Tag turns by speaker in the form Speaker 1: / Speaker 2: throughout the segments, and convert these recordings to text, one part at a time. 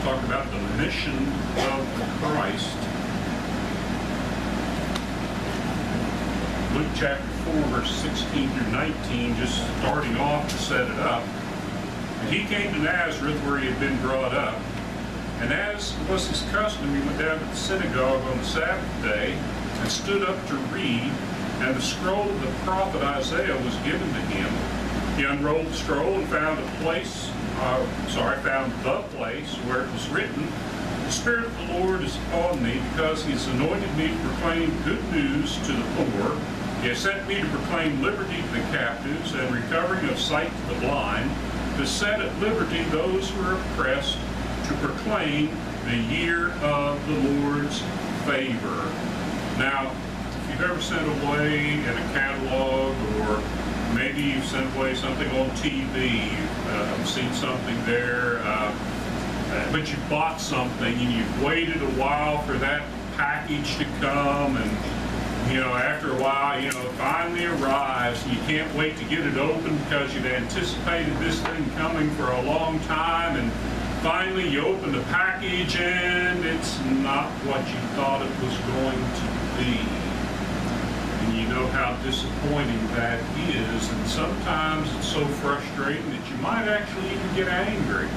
Speaker 1: we'll talk about the mission of Christ. Luke chapter 4, verse 16 through 19, just starting off to set it up. And he came to Nazareth, where he had been brought up. And as was his custom, he went down to the synagogue on the Sabbath day and stood up to read. And the scroll of the prophet Isaiah was given to him. He unrolled the scroll and found the place where it was written, "The Spirit of the Lord is upon me, because he has anointed me to proclaim good news to the poor. He has sent me to proclaim liberty to the captives and recovering of sight to the blind, to set at liberty those who are oppressed, to proclaim the year of the Lord's favor." Now, if you've ever sent away in a catalog, or maybe you've sent away something on TV, you've seen something there, but you bought something and you've waited a while for that package to come, and after a while, it finally arrives, and you can't wait to get it open because you've anticipated this thing coming for a long time, and finally you open the package and it's not what you thought it was going to be. And you know how disappointing that is, and sometimes it's so frustrating that you might actually even get angry.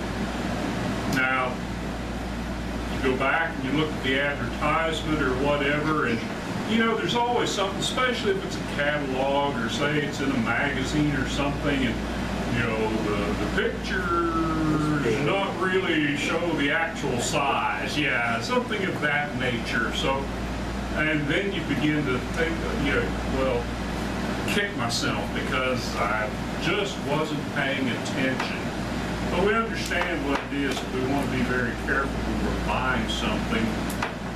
Speaker 1: Now, you go back and you look at the advertisement or whatever, and there's always something, especially if it's a catalog, or say it's in a magazine or something, and the pictures not really show the actual size. Yeah, something of that nature. So, and then you begin to think, kick myself because I just wasn't paying attention. But we understand what it is that we want to be very careful when we're buying something.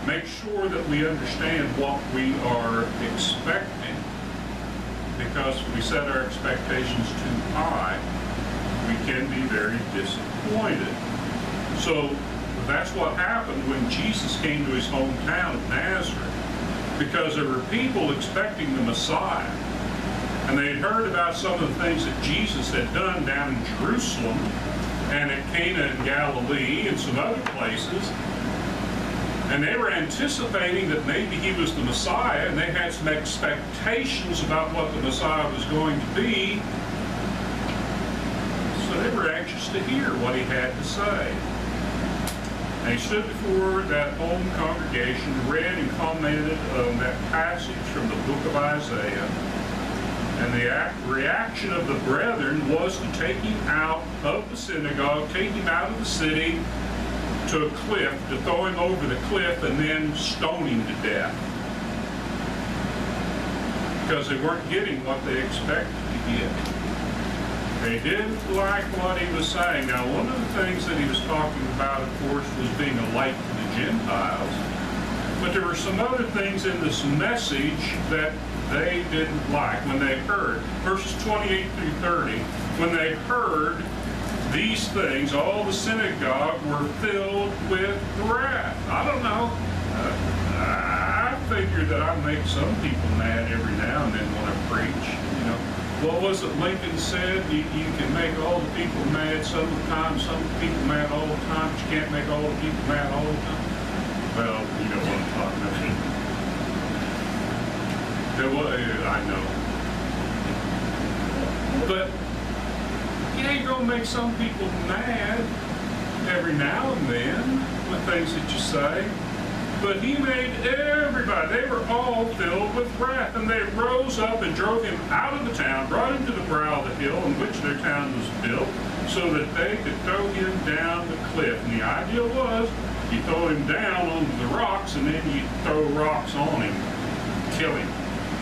Speaker 1: Make sure that we understand what we are expecting, because if we set our expectations too high, we can be very disappointed. So that's what happened when Jesus came to his hometown of Nazareth, because there were people expecting the Messiah, and they had heard about some of the things that Jesus had done down in Jerusalem and at Cana in Galilee and some other places. And they were anticipating that maybe he was the Messiah, and they had some expectations about what the Messiah was going to be. So they were anxious to hear what he had to say. And he stood before that home congregation, read and commented on that passage from the book of Isaiah. And the reaction of the brethren was to take him out of the synagogue, take him out of the city, to a cliff, to throw him over the cliff and then stone him to death, because they weren't getting what they expected to get. They didn't like what he was saying. Now, one of the things that he was talking about, of course, was being a light to the Gentiles, but there were some other things in this message that they didn't like when they heard. Verses 28 through 30, when they heard these things, all the synagogue were filled with wrath. I don't know. I figure that I make some people mad every now and then when I preach. What was it Lincoln said? You can make all the people mad some of the time, some people mad all the time, but you can't make all the people mad all the time. Well, you know what I'm talking about. I know. But you're going to make some people mad every now and then with things that you say. But he made everybody, they were all filled with wrath. And they rose up and drove him out of the town, brought him to the brow of the hill in which their town was built, so that they could throw him down the cliff. And the idea was, you throw him down onto the rocks, and then you throw rocks on him, kill him.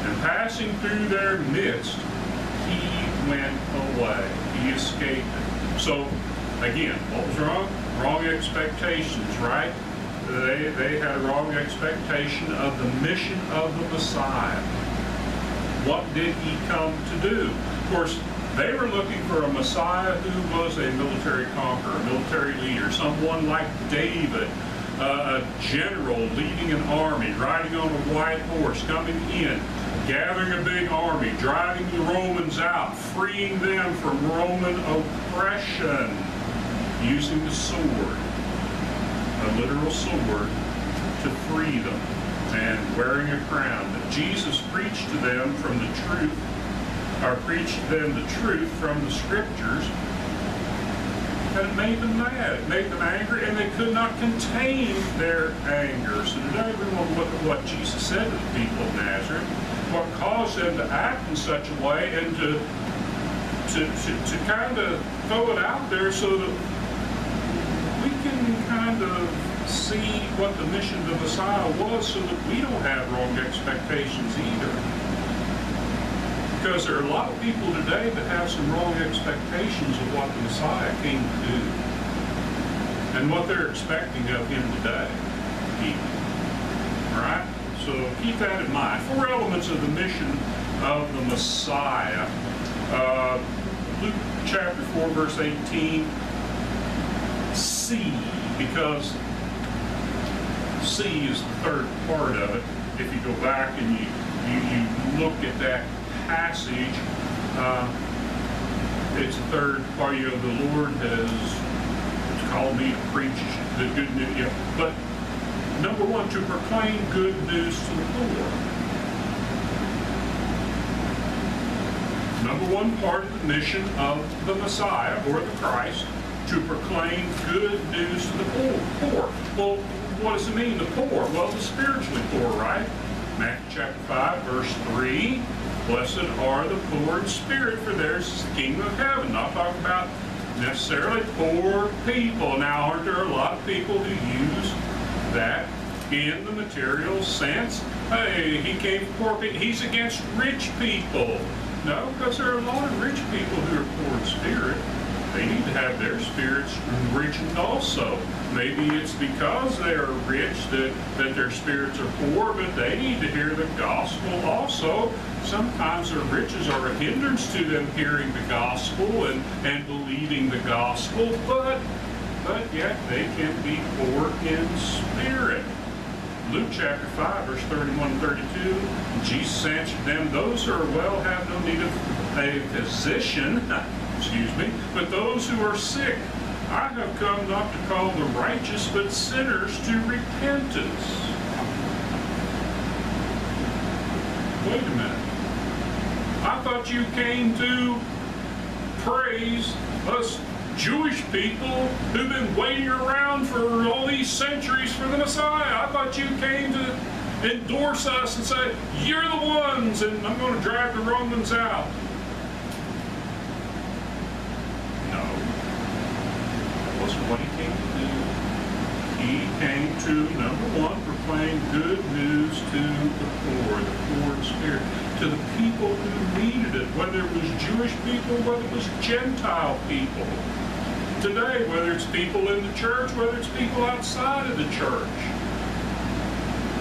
Speaker 1: And passing through their midst, he went away. He escaped it. So, again, what was wrong? Wrong expectations, right? They had a wrong expectation of the mission of the Messiah. What did he come to do? Of course, they were looking for a Messiah who was a military conqueror, a military leader, someone like David, a general leading an army, riding on a white horse, coming in, gathering a big army, driving the Romans out, freeing them from Roman oppression, using the sword. literal sword, to free them, and wearing a crown. That Jesus preached to them from the truth, or preached to them the truth from the Scriptures, and it made them mad. It made them angry, and they could not contain their anger. So today we want to look at what Jesus said to the people of Nazareth, what caused them to act in such a way, and to kind of throw it out there so that we can kind of see what the mission of the Messiah was, so that we don't have wrong expectations either. Because there are a lot of people today that have some wrong expectations of what the Messiah came to do and what they're expecting of him today. All right? So keep that in mind. 4 elements of the mission of the Messiah. Luke chapter 4, verse 18. See, because see is the third part of it. If you go back and you look at that passage, it's the third part. The Lord has called me to preach the good news. Yeah. But number 1, to proclaim good news to the poor. Number 1 part of the mission of the Messiah, or the Christ, to proclaim good news to the poor. Well, what does it mean, the poor? Well, the spiritually poor, right? Matthew chapter 5, verse 3. Blessed are the poor in spirit, for theirs is the kingdom of heaven. Not talking about necessarily poor people. Now, aren't there a lot of people who use that in the material sense? Hey, he came for poor people. He's against rich people. No, because there are a lot of rich people who are poor in spirit. They need to have their spirits enriched also. Maybe it's because they are rich that their spirits are poor, but they need to hear the gospel also. Sometimes their riches are a hindrance to them hearing the gospel and believing the gospel, but yet they can be poor in spirit. Luke chapter 5, verse 31 and 32, Jesus answered them, those who are well have no need of a physician, but those who are sick. I have come not to call the righteous, but sinners to repentance. Wait a minute. I thought you came to praise us Jewish people who've been waiting around for all these centuries for the Messiah. I thought you came to endorse us and say, you're the ones, and I'm going to drive the Romans out. No. That wasn't what he came to do. He came to, number 1, proclaim good news to the poor in spirit, to the people who needed it, whether it was Jewish people, whether it was Gentile people. Today, whether it's people in the church, whether it's people outside of the church.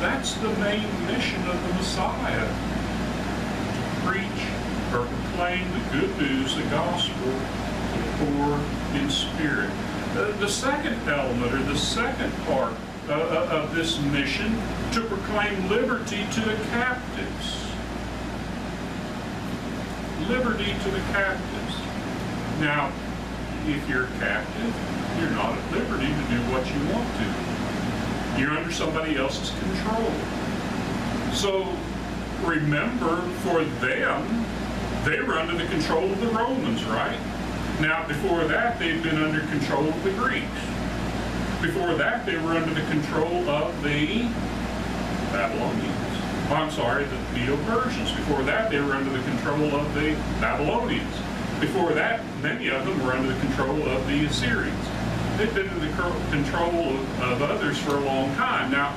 Speaker 1: That's the main mission of the Messiah. To preach or proclaim the good news, the gospel, to the poor in spirit. The second element, or the second part of this mission, to proclaim liberty to the captives. Liberty to the captives. Now, if you're a captive, you're not at liberty to do what you want to. You're under somebody else's control. So remember, for them, they were under the control of the Romans, right? Now, before that, they'd been under control of the Greeks. Before that, they were under the control of the Babylonians. I'm sorry, the Medo-Persians. Before that, they were under the control of the Babylonians. Before that, many of them were under the control of the Assyrians. They've been under the control of others for a long time. Now,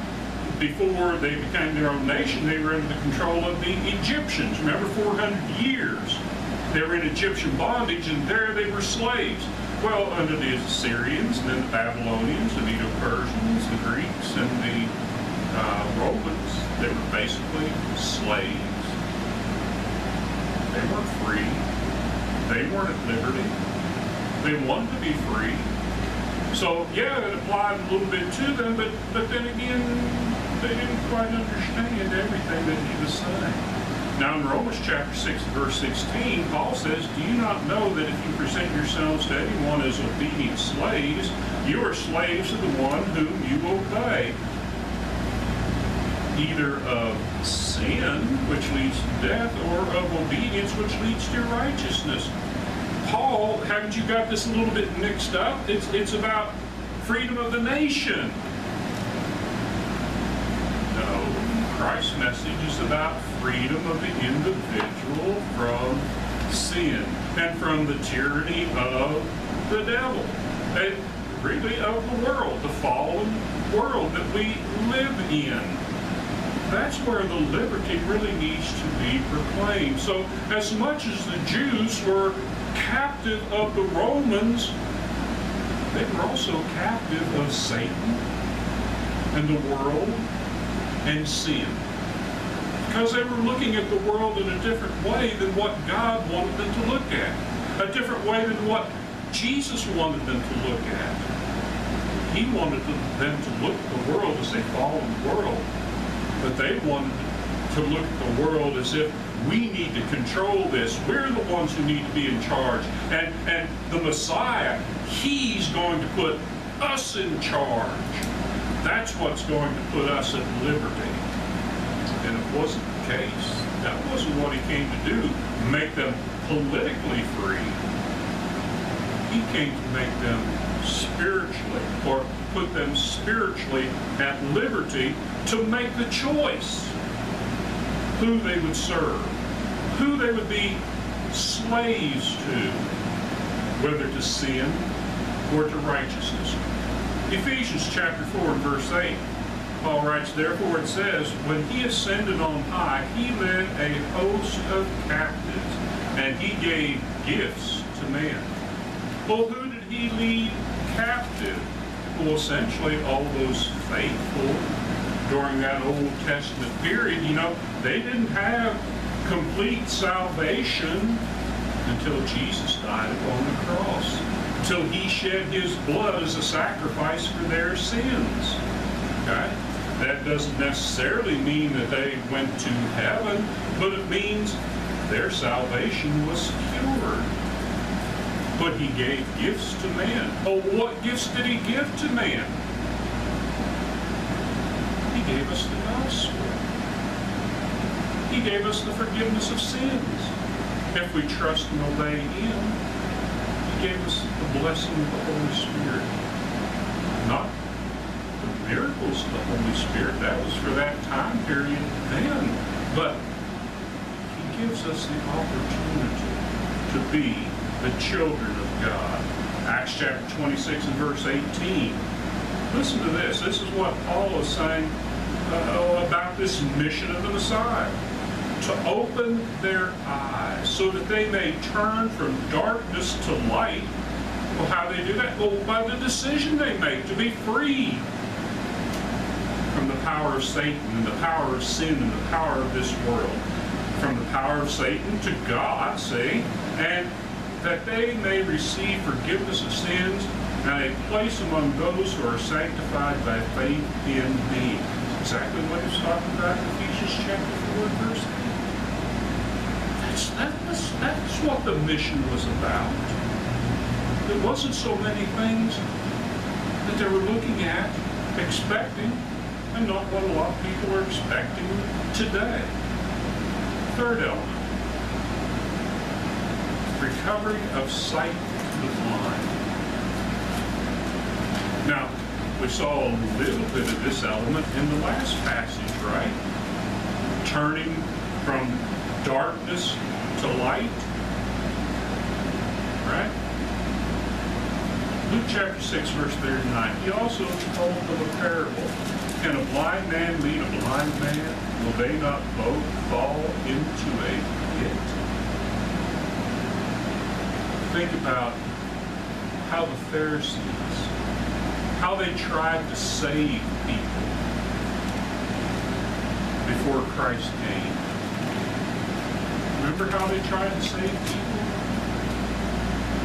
Speaker 1: before they became their own nation, they were under the control of the Egyptians. Remember, 400 years they were in Egyptian bondage, and there they were slaves. Well, under the Assyrians, and then the Babylonians, the Medo-Persians, the Greeks, and the Romans, they were basically slaves. They weren't free. They weren't at liberty. They wanted to be free. So, yeah, it applied a little bit to them, but then again, they didn't quite understand everything that he was saying. Now in Romans chapter 6, verse 16, Paul says, do you not know that if you present yourselves to anyone as obedient slaves, you are slaves of the one whom you obey, either of sin, which leads to death, or of obedience, which leads to righteousness. Paul, haven't you got this a little bit mixed up? It's about freedom of the nation. No, Christ's message is about freedom of the individual from sin and from the tyranny of the devil, and really of the world, the fallen world that we live in. That's where the liberty really needs to be proclaimed. So as much as the Jews were captive of the Romans, they were also captive of Satan and the world and sin. Because they were looking at the world in a different way than what God wanted them to look at. A different way than what Jesus wanted them to look at. He wanted them to look at the world as a fallen world. But they wanted to look at the world as if we need to control this. We're the ones who need to be in charge. And the Messiah, he's going to put us in charge. That's what's going to put us at liberty. And it wasn't the case. That wasn't what he came to do, make them politically free. He came to make them spiritually, or put them spiritually at liberty to make the choice who they would serve, who they would be slaves to, whether to sin or to righteousness. Ephesians chapter 4 and verse 8, Paul writes, therefore it says, when he ascended on high, he led a host of captives, and he gave gifts to men. Well, who did he lead captive? Well, essentially all those faithful during that Old Testament period. You know, they didn't have complete salvation until Jesus died upon the cross, until he shed his blood as a sacrifice for their sins. Okay? That doesn't necessarily mean that they went to heaven, but it means their salvation was secured. But he gave gifts to man. Oh, what gifts did he give to man? He gave us the gospel. He gave us the forgiveness of sins. If we trust and obey him, he gave us the blessing of the Holy Spirit. Not the miracles of the Holy Spirit. That was for that time period then. But he gives us the opportunity to be the children of God. Acts chapter 26 and verse 18. Listen to this. This is what Paul is saying about this mission of the Messiah. To open their eyes so that they may turn from darkness to light. Well, how do they do that? Well, by the decision they make to be free from the power of Satan and the power of sin and the power of this world. From the power of Satan to God, see? And that they may receive forgiveness of sins and a place among those who are sanctified by faith in me. That's exactly what he's talking about in Ephesians chapter 4, verse 8. That's what the mission was about. There wasn't so many things that they were looking at, expecting, and not what a lot of people are expecting today. Third element. Recovery of sight to the blind. Now, we saw a little bit of this element in the last passage, right? Turning from darkness to light, right? Luke chapter 6, verse 39. He also told of a parable. Can a blind man lead a blind man? Will they not both fall into a pit? Think about how the Pharisees, how they tried to save people before Christ came. Remember how they tried to save people?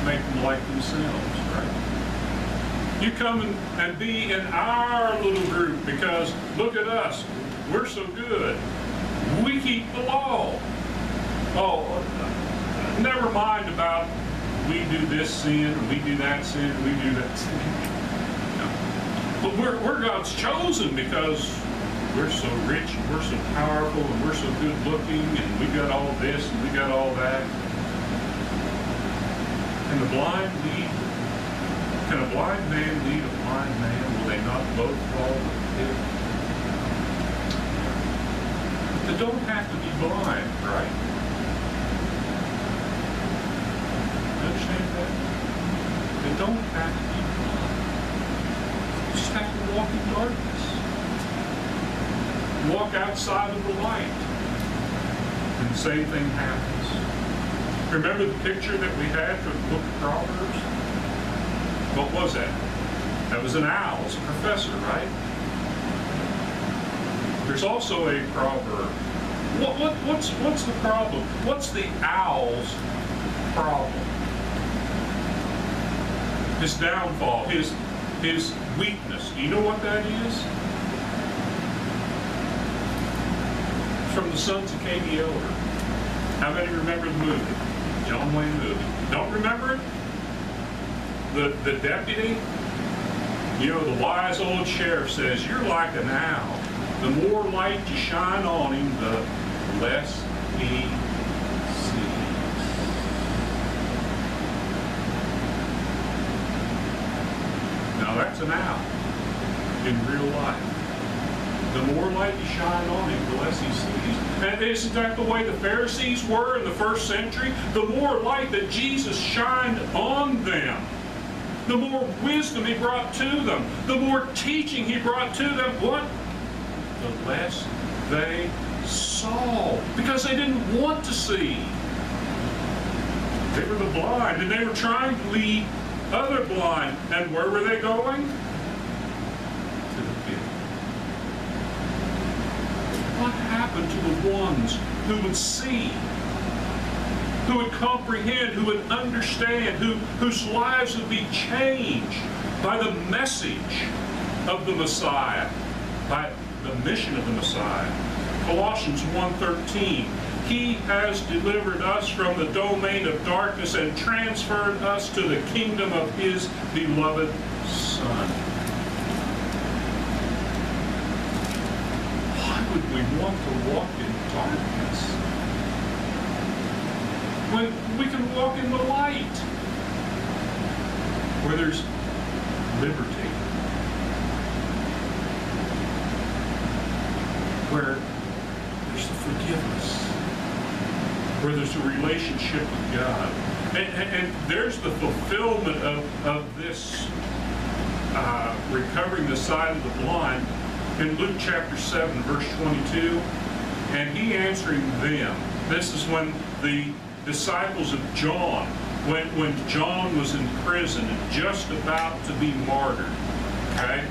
Speaker 1: Make them like themselves, right? You come and be in our little group because look at us, we're so good. We keep the law. Oh, never mind about we do this sin, or we do that sin, or we do that sin. No. But we're God's chosen because we're so rich, and we're so powerful, and we're so good looking, and we got all this, and we got all that. Can a blind man lead a blind man? Will they not both fall in the pit? They don't have to be blind, right? You understand that? They don't have to be blind. You just have to walk in darkness. Walk outside of the light. And the same thing happens. Remember the picture that we had from the book of Proverbs? What was that? That was an owl. It's a professor, right? There's also a proverb. What's the problem? What's the owl's problem? His downfall, his weakness. Do you know what that is? From the Sons of Katie Elder. How many remember the movie? John Wayne movie. Don't remember it? The deputy, you know, the wise old sheriff says, you're like an owl. The more light you shine on him, the less he sees. Now that's an owl in real life. The more light you shine on him, the less he sees. And isn't that the way the Pharisees were in the first century? The more light that Jesus shined on them, the more wisdom he brought to them, the more teaching he brought to them, what? The less they saw, because they didn't want to see. They were the blind, and they were trying to lead other blind. And where were they going? To the pit. What happened to the ones who would see, who would comprehend, who would understand, whose lives would be changed by the message of the Messiah, by the mission of the Messiah? Colossians 1:13, He has delivered us from the domain of darkness and transferred us to the kingdom of His beloved Son. Why would we want to walk in darkness when we can walk in the light, where there's liberty, where there's the forgiveness, where there's a relationship with God, and there's the fulfillment of this recovering the sight of the blind in Luke chapter 7, verse 22. And he answering them, this is when the disciples of John, when John was in prison and just about to be martyred, okay?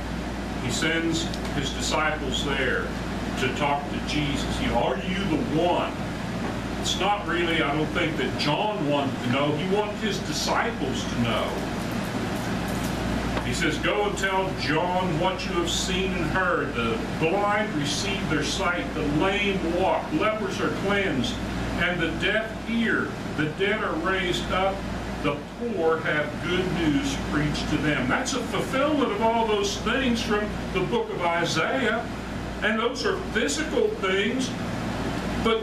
Speaker 1: He sends his disciples there to talk to Jesus. Are you the one? It's not really, I don't think, that John wanted to know. He wanted his disciples to know. He says, go and tell John what you have seen and heard. The blind receive their sight, the lame walk, lepers are cleansed, and the deaf hear. The dead are raised up, the poor have good news preached to them. That's a fulfillment of all those things from the book of Isaiah. And those are physical things, but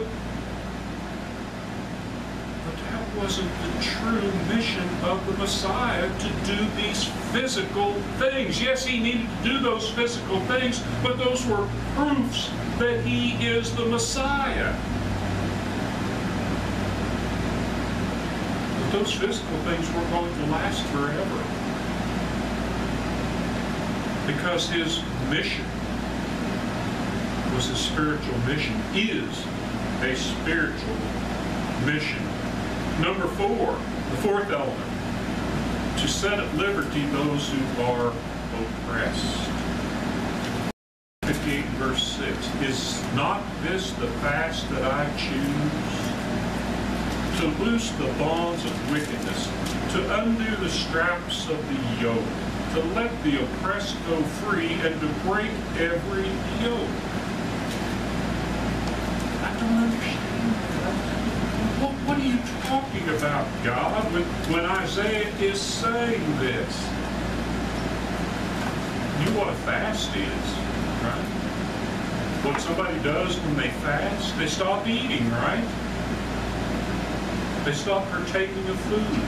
Speaker 1: that wasn't the true mission of the Messiah, to do these physical things. Yes, he needed to do those physical things, but those were proofs that he is the Messiah. But those physical things weren't going to last forever, because his mission was a spiritual mission, is a spiritual mission. Number 4, the fourth element, to set at liberty those who are oppressed. 58 verse 6, is not this the fast that I choose? To loose the bonds of wickedness, to undo the straps of the yoke, to let the oppressed go free, and to break every yoke. I don't understand that. What are you talking about, God, when Isaiah is saying this? You know what a fast is, right? What somebody does when they fast, they stop eating, right? They stop partaking of food.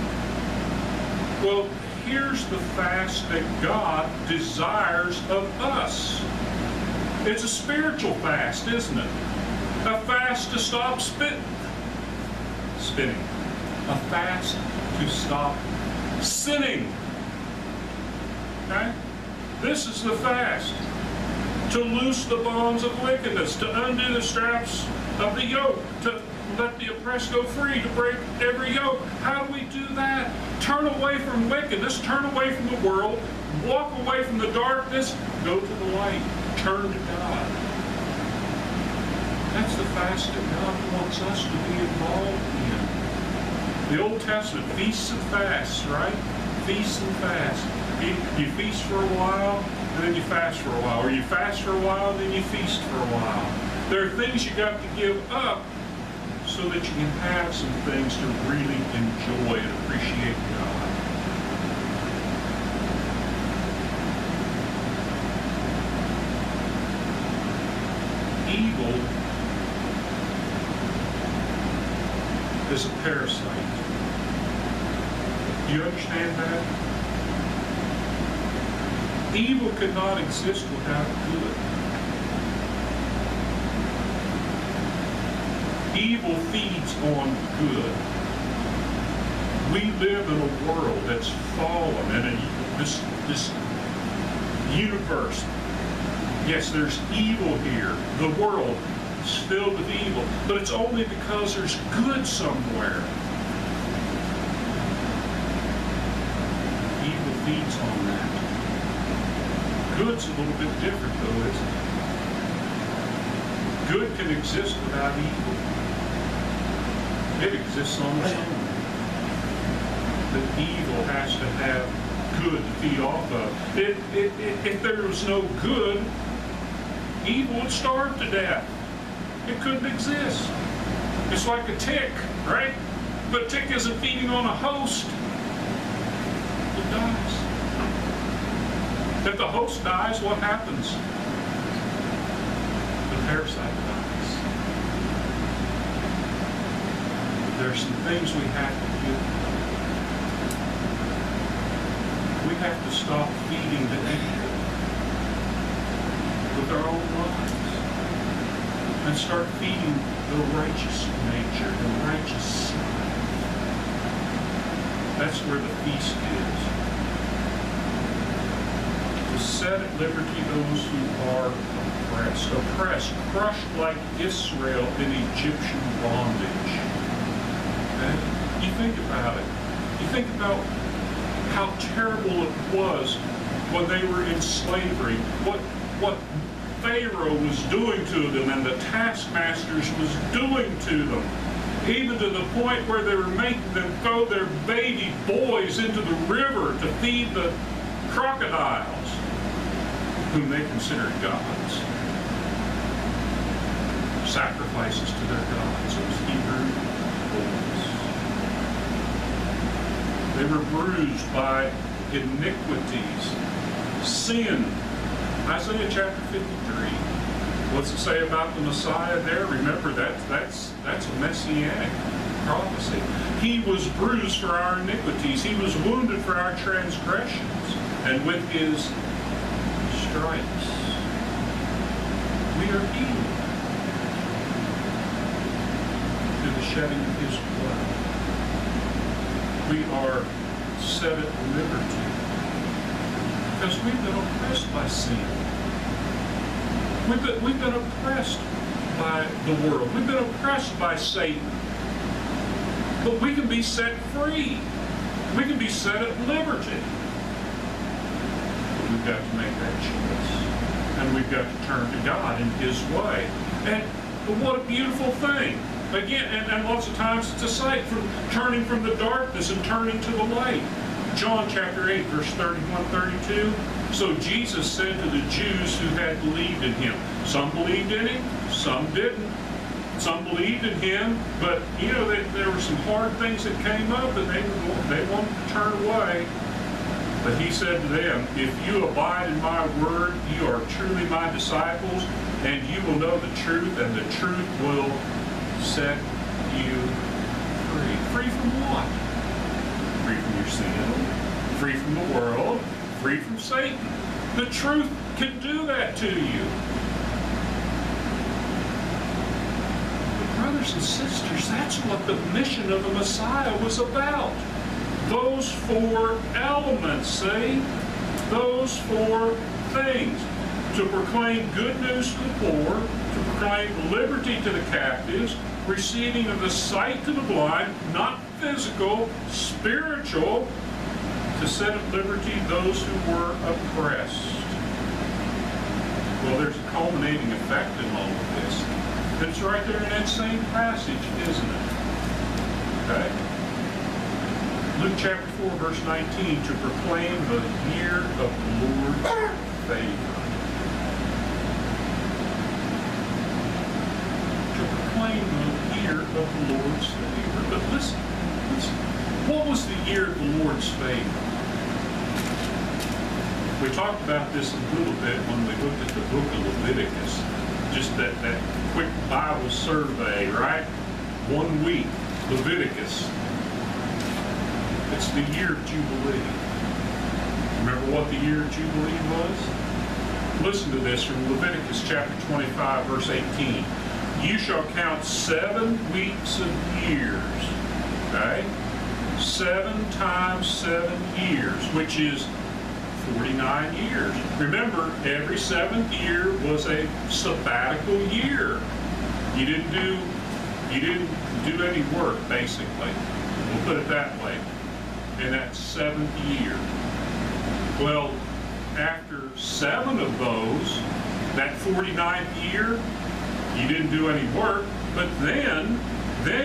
Speaker 1: Well, here's the fast that God desires of us. It's a spiritual fast, isn't it? A fast to stop spinning. A fast to stop sinning. Okay? This is the fast. To loose the bonds of wickedness, to undo the straps of the yoke, to let the oppressed go free, to break every yoke. How do we do that? Turn away from wickedness, turn away from the world, walk away from the darkness, go to the light, turn to God. That's the fast that God wants us to be involved in. The Old Testament, feasts and fasts, right? Feasts and fasts. You feast for a while, and then you fast for a while. Or you fast for a while, and then you feast for a while. There are things you got to give up so that you can have some things to really enjoy and appreciate God. Evil is a parasite. Do you understand that? Evil could not exist without good. Evil feeds on good. We live in a world that's fallen, and this universe. Yes, there's evil here. The world is filled with evil, but it's only because there's good somewhere. Evil feeds on that. Good's a little bit different, though, isn't it? Good can exist without evil. It exists on its own. But evil has to have good to feed off of. If there was no good, evil would starve to death. It couldn't exist. It's like a tick, right? But a tick isn't feeding on a host. It dies. If the host dies, what happens? The parasite dies. There's some things we have to do. We have to stop feeding the evil with our own lives and start feeding the righteous nature, the righteous side. That's where the feast is. To set at liberty those who are oppressed, crushed like Israel in Egyptian bondage. Okay? You think about it. You think about how terrible it was when they were in slavery, what Pharaoh was doing to them and the taskmasters was doing to them, even to the point where they were making them throw their baby boys into the river to feed the crocodiles, whom they considered gods. Sacrifices to their gods, those Hebrew boys. They were bruised by iniquities, sin. Isaiah chapter 53. What's it say about the Messiah there? Remember, that's a messianic prophecy. He was bruised for our iniquities. He was wounded for our transgressions. And with his stripes, we are healed. Through the shedding of his blood, we are set at liberty. Because we've been oppressed by sin. We've been oppressed by the world. We've been oppressed by Satan. But we can be set free. We can be set at liberty. But we've got to make that choice. And we've got to turn to God in his way. And what a beautiful thing. Again, and lots of times it's a sight from turning from the darkness and turning to the light. John chapter 8, verse 31, 32. So Jesus said to the Jews who had believed in him, some believed in him, some didn't. Some believed in him, but you know there were some hard things that came up, and they wanted to turn away. But he said to them, "If you abide in my word, you are truly my disciples, and you will know the truth, and the truth will set you free." Free from what? Free from your sin, free from the world, free from Satan. The truth can do that to you. But brothers and sisters, that's what the mission of the Messiah was about. Those four elements, see? Those four things. To proclaim good news to the poor, to proclaim liberty to the captives, receiving of the sight to the blind, not physical, spiritual, to set at liberty those who were oppressed. Well, there's a culminating effect in all of this. It's right there in that same passage, isn't it? Okay? Luke chapter 4, verse 19, to proclaim the year of the Lord's favor. To proclaim the year of the Lord's favor. But listen, what was the year of the Lord's favor? We talked about this a little bit when we looked at the book of Leviticus. Just that quick Bible survey, right? 1 week, Leviticus. It's the year of Jubilee. Remember what the year of Jubilee was? Listen to this from Leviticus chapter 25, verse 18. You shall count 7 weeks of years. Okay? 7 times 7 years, which is 49 years. Remember, every 7th year was a sabbatical year. You didn't do any work, basically. We'll put it that way. In that 7th year. Well, after 7 of those, that 49th year, you didn't do any work, but then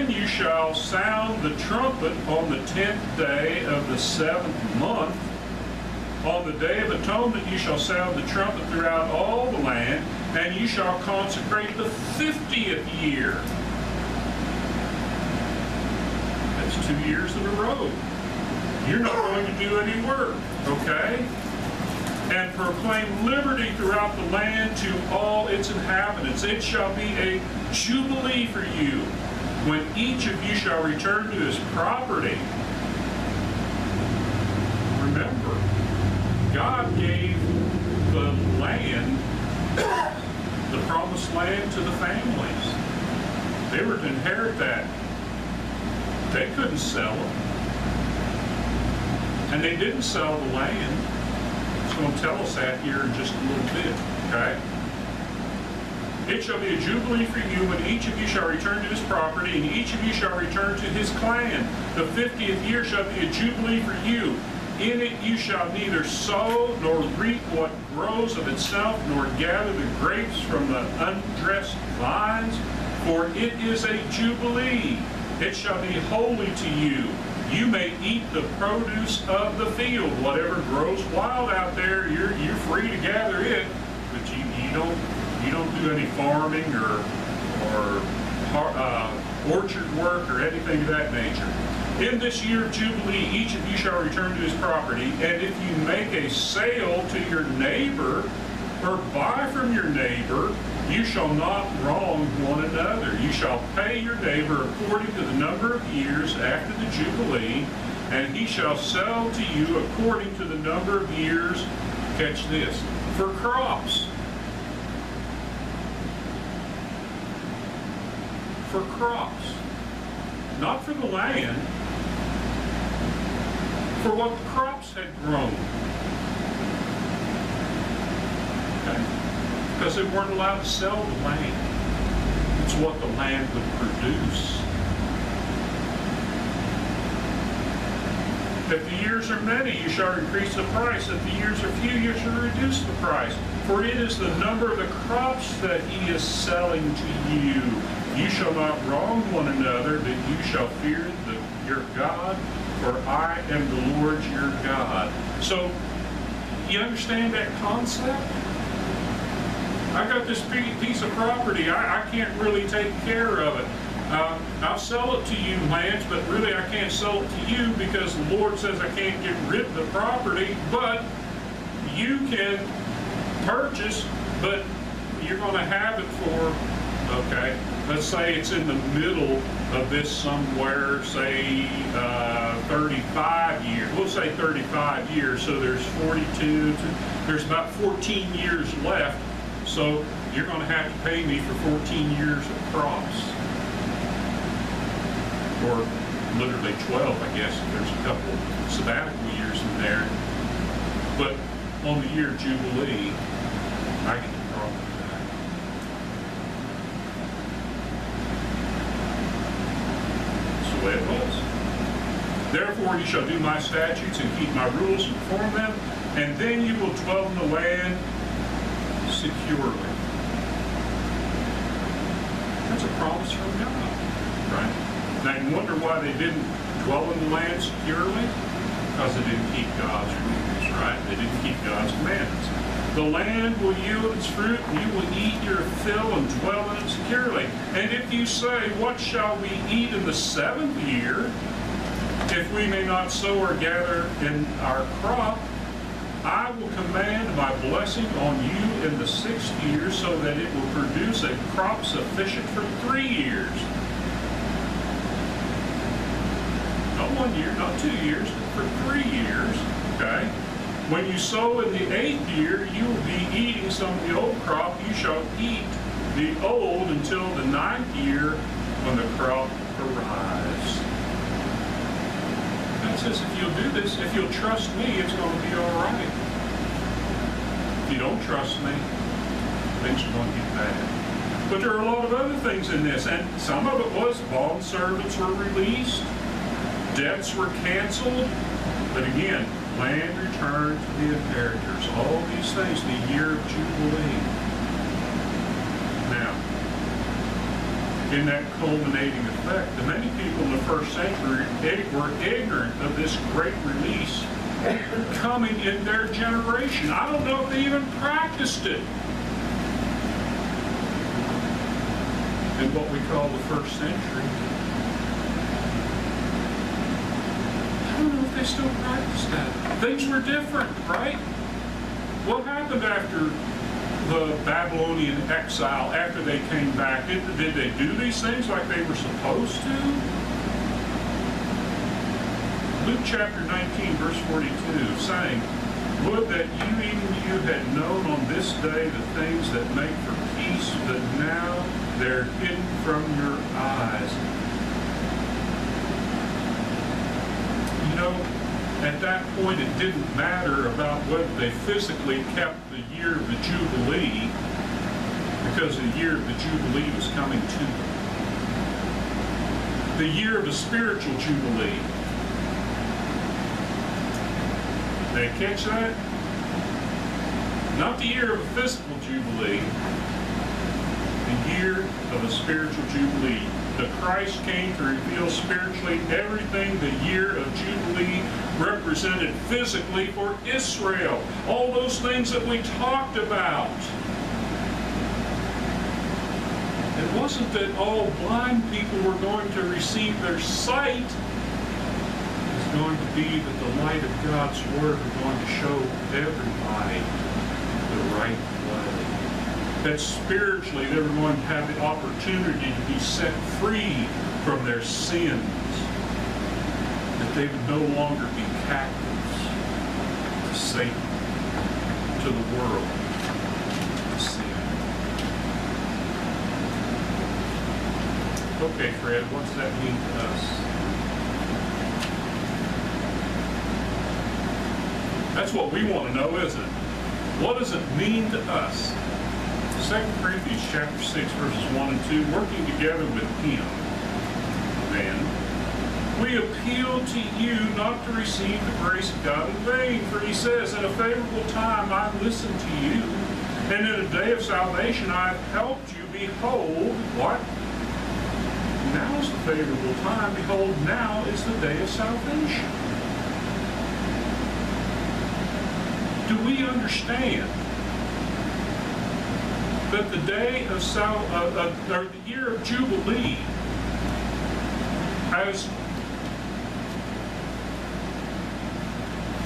Speaker 1: you shall sound the trumpet on the 10th day of the 7th month. On the day of atonement you shall sound the trumpet throughout all the land, and you shall consecrate the 50th year. That's 2 years in a row. You're not going to do any work, okay? And proclaim liberty throughout the land to all its inhabitants. It shall be a jubilee for you, when each of you shall return to his property. Remember, God gave the land, the promised land, to the families. They were to inherit that. They couldn't sell it. And they didn't sell the land. It's going to tell us that here in just a little bit, okay? It shall be a jubilee for you when each of you shall return to his property, and each of you shall return to his clan. The 50th year shall be a jubilee for you. In it you shall neither sow nor reap what grows of itself, nor gather the grapes from the undressed vines, for it is a jubilee. It shall be holy to you. You may eat the produce of the field. Whatever grows wild out there, you're free to gather it, but you don't do any farming or orchard work or anything of that nature. In this year of Jubilee, each of you shall return to his property, and if you make a sale to your neighbor or buy from your neighbor, you shall not wrong one another. You shall pay your neighbor according to the number of years after the Jubilee, and he shall sell to you according to the number of years, catch this, for crops. For crops. Not for the land, for what the crops had grown. Okay? Because they weren't allowed to sell the land. It's what the land would produce. If the years are many, you shall increase the price. If the years are few, you shall reduce the price. For it is the number of the crops that he is selling to you. You shall not wrong one another, but you shall fear your God, for I am the Lord your God. So, you understand that concept? I got this piece of property. I can't really take care of it. I'll sell it to you, Lance, but really I can't sell it to you because the Lord says I can't get rid of the property, but you can purchase, but you're going to have it for, okay, let's say it's in the middle of this somewhere, say 35 years. We'll say 35 years, so there's 42, there's about 14 years left, so you're going to have to pay me for 14 years of crops. Or literally 12, I guess, if there's a couple sabbatical years in there. But on the year of Jubilee, I get the property back. That's the way it was. Therefore you shall do my statutes and keep my rules and perform them, and then you will dwell in the land securely. That's a promise from God, right? Now you wonder why they didn't dwell in the land securely? Because they didn't keep God's rules, right? They didn't keep God's commandments. The land will yield its fruit, and you will eat your fill and dwell in it securely. And if you say, what shall we eat in the 7th year, if we may not sow or gather in our crop, I will command my blessing on you in the 6th year, so that it will produce a crop sufficient for 3 years. Not 1 year, not 2 years, but for 3 years, okay? When you sow in the 8th year, you will be eating some of the old crop. You shall eat the old until the 9th year when the crop arrives. God says if you'll do this, if you'll trust me, it's going to be all right. If you don't trust me, things are going to get bad. But there are a lot of other things in this, and some of it was bond servants were released. Debts were canceled, but again, land returned to the inheritors. All these things, the year of Jubilee. Now, in that culminating effect, the many people in the first century were ignorant of this great release coming in their generation. I don't know if they even practiced it in what we call the first century. I don't know if they still practice that. Things were different, right? What happened after the Babylonian exile, after they came back? Did they do these things like they were supposed to? Luke chapter 19, verse 42, saying, would that you had known on this day the things that make for peace, but now they're hidden from your eyes. You know, at that point it didn't matter about whether they physically kept the year of the Jubilee, because the year of the Jubilee was coming to them. The year of the spiritual Jubilee. Did they catch that? Not the year of a physical Jubilee, the year of a spiritual Jubilee. The Christ came to reveal spiritually everything the year of Jubilee represented physically for Israel. All those things that we talked about. It wasn't that all blind people were going to receive their sight. It's going to be that the light of God's Word is going to show everybody the right way. That spiritually they were going to have the opportunity to be set free from their sins. That they would no longer be captives to Satan, to the world, to sin. Okay, Fred, what does that mean to us? That's what we want to know, isn't it? What does it mean to us? 2 Corinthians chapter 6, verses 1 and 2, working together with him, then, we appeal to you not to receive the grace of God in vain, for he says, in a favorable time I listened to you, and in a day of salvation I have helped you. Behold, what? Now is the favorable time. Behold, now is the day of salvation. Do we understand that the day of or the year of Jubilee, as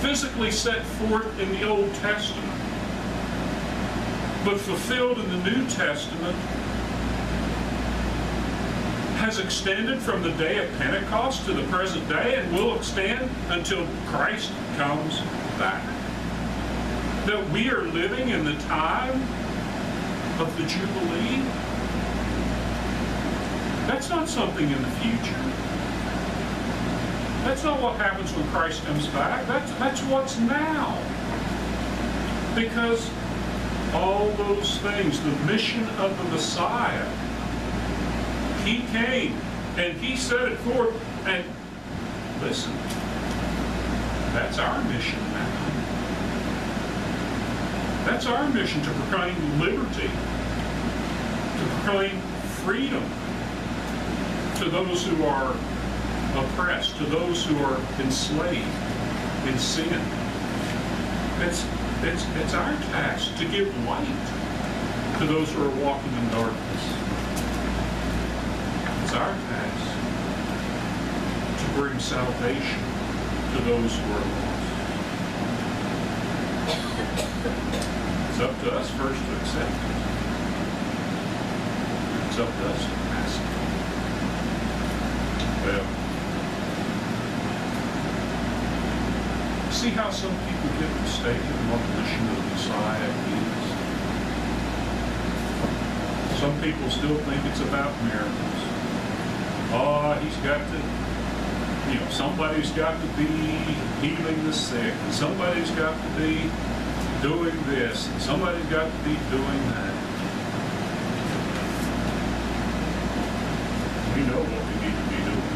Speaker 1: physically set forth in the Old Testament, but fulfilled in the New Testament, has extended from the day of Pentecost to the present day and will extend until Christ comes back. That we are living in the time of the Jubilee. That's not something in the future. That's not what happens when Christ comes back. That's what's now. Because all those things, the mission of the Messiah, He came and He set it forth. And listen, that's our mission now. That's our mission, to proclaim liberty, to proclaim freedom to those who are oppressed, to those who are enslaved in sin. It's our task to give light to those who are walking in darkness. It's our task to bring salvation to those who are lost. It's up to us first to accept it. It's up to us to ask it. Well, see how some people get mistaken what the mission of the Messiah is? Some people still think it's about miracles. Oh, he's got to, somebody's got to be healing the sick, and somebody's got to be doing this, and somebody's got to be doing that. We know what we need to be doing.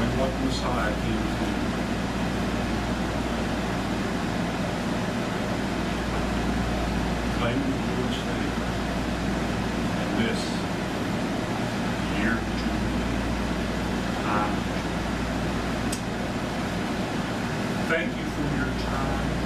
Speaker 1: And what the Messiah came to do. Claiming the Lord's favor. And this year of Jubilee. Thank you for your time.